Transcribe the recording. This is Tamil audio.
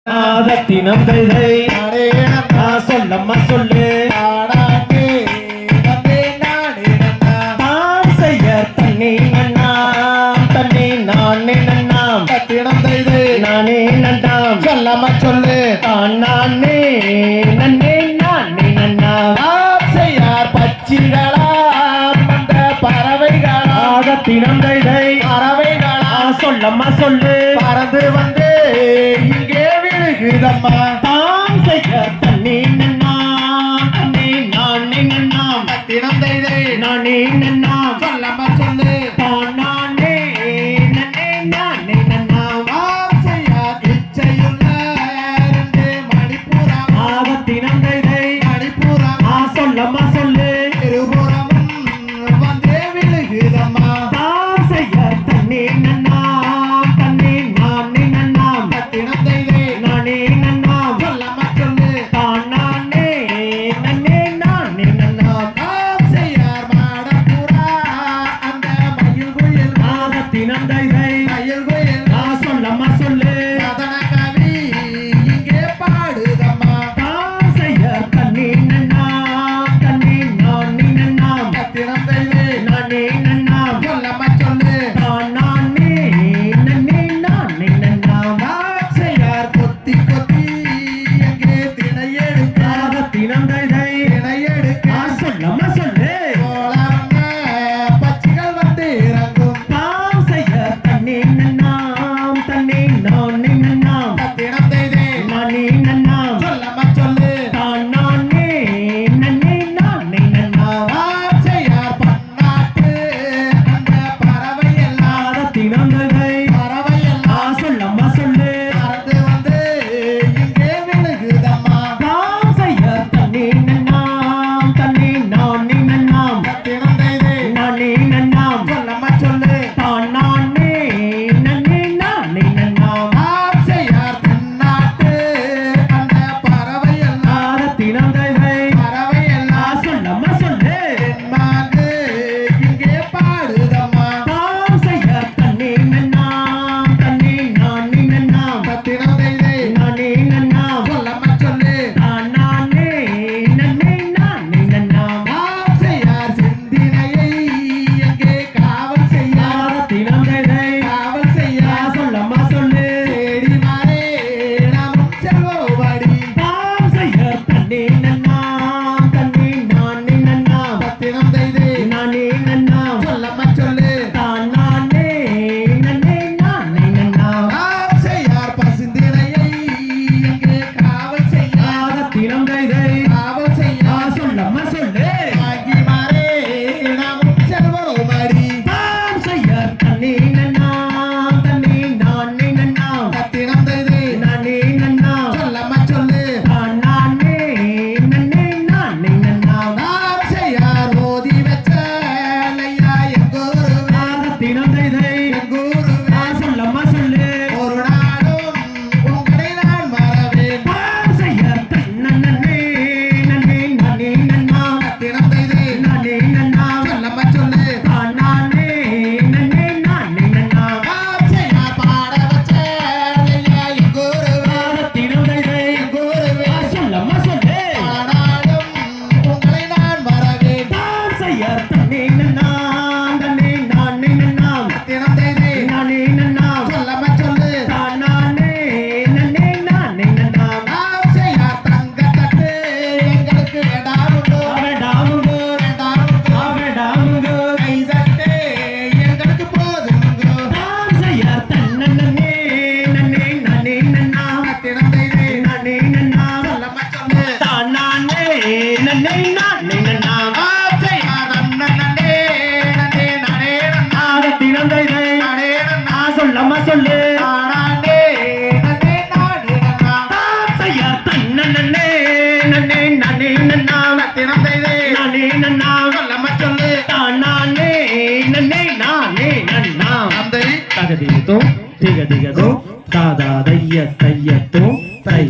தினம் தை சொல்லம்மா சொல்லு தான் செய்ய தண்ணி நன்னாம் தண்ணி நானே நன்னாம் தினம் தை நானே நன்னாம் சொல்லம்மா சொல்லு நானே நன்னே நானே நன்னாம் செய்யார் பச்சிகளா வந்த பறவைகளாக தினம் தை பறவைகளா சொல்லம்மா சொல்லு பறந்து வந்து இங்கே விழுகுதம்மா தான் செய்ய தண்ணி நன்னாம் தண்ணி நானே நன்னாம் தினம் தை நானே நன்னாம் சொல்லம்மா சொல்லு நானே நன்னே நானே நன்னாம் செய்யார் இச்சையுள்ள ரெண்டு மணிப்புறம் தினம் தை மணிப்புறம் சொல்லம்மா சொல்லு இருபுறமும் வந்தே விழுகுதம்மா தான் செய்ய தண்ணி நன்னாம் தண்ணி நானே நன்னாம் தினம் தை நானே நன்னாம் சொல்லம்மா சொல்லு நானே நன்னே நானே நன்னாம் செய்யார் மாடப்புறா அந்த மயில் குயில் தினம் தை மயில் குயில் சொல்லம்மா சொல்லு மதன கவி இங்கே பாடுதம்மா தான் செய்ய தண்ணி நன்னாம் தண்ணி நானே நன்னாம் தினம் தை நானே நன்னாம் சொல்லம்மா சொல்லு நானே நன்னே நானே நன்னாம் செய்யார் கொத்தி கொத்தி எங்கே திணை எடுக்க தினம் தை திணை எடுக்க சொல்லம்மா சொல்லு கோலவங்க பச்சிகள் வந்து இறங்கும் தான் செய்ய தண்ணி நன்னாம் தண்ணி நானே நன்னாம் தினம் தை நானே நன்னாம் சொல்லம்மா சொல்லு நானே நன்னே நானே நன்னாம் செய்யார் பன்னாட்டு அந்த பறவை எல்லாம் தினம் தை பறவை எல்லாம் சொல்லம்மா சொல்லு பறந்து வந்து இங்கே விழுகுதம்மா தான் செய்ய தண்ணி நன்னாம் தண்ணி நானே நன்னாம் தினம் தை நானே நன்னாம் சொல்லம்மா சொல்லு நானே நன்னே நானே நன்னாம் செய்யார் தென்னாட்டு அந்த பறவை எல்லாம் தினம் தை பறவை எல்லாம் சொல்லம்மா சொல்லு தென்மாங்கு இங்கே பாடுதம்மா தான் செய்ய தண்ணி நன்னாம் தண்ணி நானே நன்னாம் தினம் தை நானே நன்னாம் சொல்லம்மா சொல்லு நானே நன்னே நானே நன்னாம் செய்யார் சிந்தினையை எங்கே காவல் செய்யார் தினம் தை காவல் செய்யார் சொல்லம்மா சொல்லு தேடி மாறே நாமும் செல்வோபடி தான் செய்ய தண்ணி நன்னாம் தண்ணி நானே நன்னாம் தினம் தை நானே நன்னாம் சொல்லம்மா சொல்லு நானே நன்னே நானே நன்னாம் செய்யார் பசுந்தினையை எங்கே காவல் செய்யார் தினம் தை காவல் செய்யார் சொல்லம்மா சொல்லு ஆகி மாறே நாமும் செல்வோபடி தான் செய்ய தண்ணி நன்னாம் தண்ணி நானே நன்னாம் தினம் தை நானே நன்னாம் சொல்லம்மா சொல்லு நானே நன்னே நானே நன்னாம் செய்யார் ஓதி வச்ச ஐயா எங்கூருவே தினம் தை எங்கூருவே சொல்லம்மா சொல்லு ஒரு நாளும் உங்களை நான் மறவேன் தான் செய்ய நன்னே நன்னே நானே நன்னாம் தினம் தை நானே நன்னாம் சொல்லம்மா சொல்லு நானே நன்னே நானே நன்னாம் செய்யார் பாட வச்ச ஐயா எங்கூருவே தினம் தை எங்கூருவே சொல்லம்மா சொல்லு ஆனாலும் உங்களை நான் மறவேன் தான் செய்ய தண்ணி நன்னாம் தண்ணி நானே நன்னாம் தினம் தை நானே நன்னாம் சொல்லம்மா சொல்லு நானே நன்னே நானே நன்னாம் செய்யார் தங்க தட்டு எங்களுக்கு வேண்டாமுண்டோ அவடாமுங்கோ வேண்டாமுண்டோ அவடாமுங்கோ கை தட்டு எங்களுக்கு போதுமுங்கோ தான் செய்ய தன்னே நன்னே நானே நன்னாம் தினம் தை நானே நன்னாம் சொல்லம்மா சொல்லு நானே நன்னே நானே நன்னாம் செய்யார் நன்னே நன்னே நானே நன்னா தினம் தை நானே நன்னா சொல்லம்மா சொல்லு நானே நன்னே நானே நன்னா தான் செய்ய தன்னே நன்னே நானே நன்னாம் தினம் தை நானே நன்னாம் சொல்லம்மா சொல்லு நானே நன்னே நானே நன்னாம் தந்தை தகதிகதோ திகதிகதோ தாதா தைய தையத்தோ தை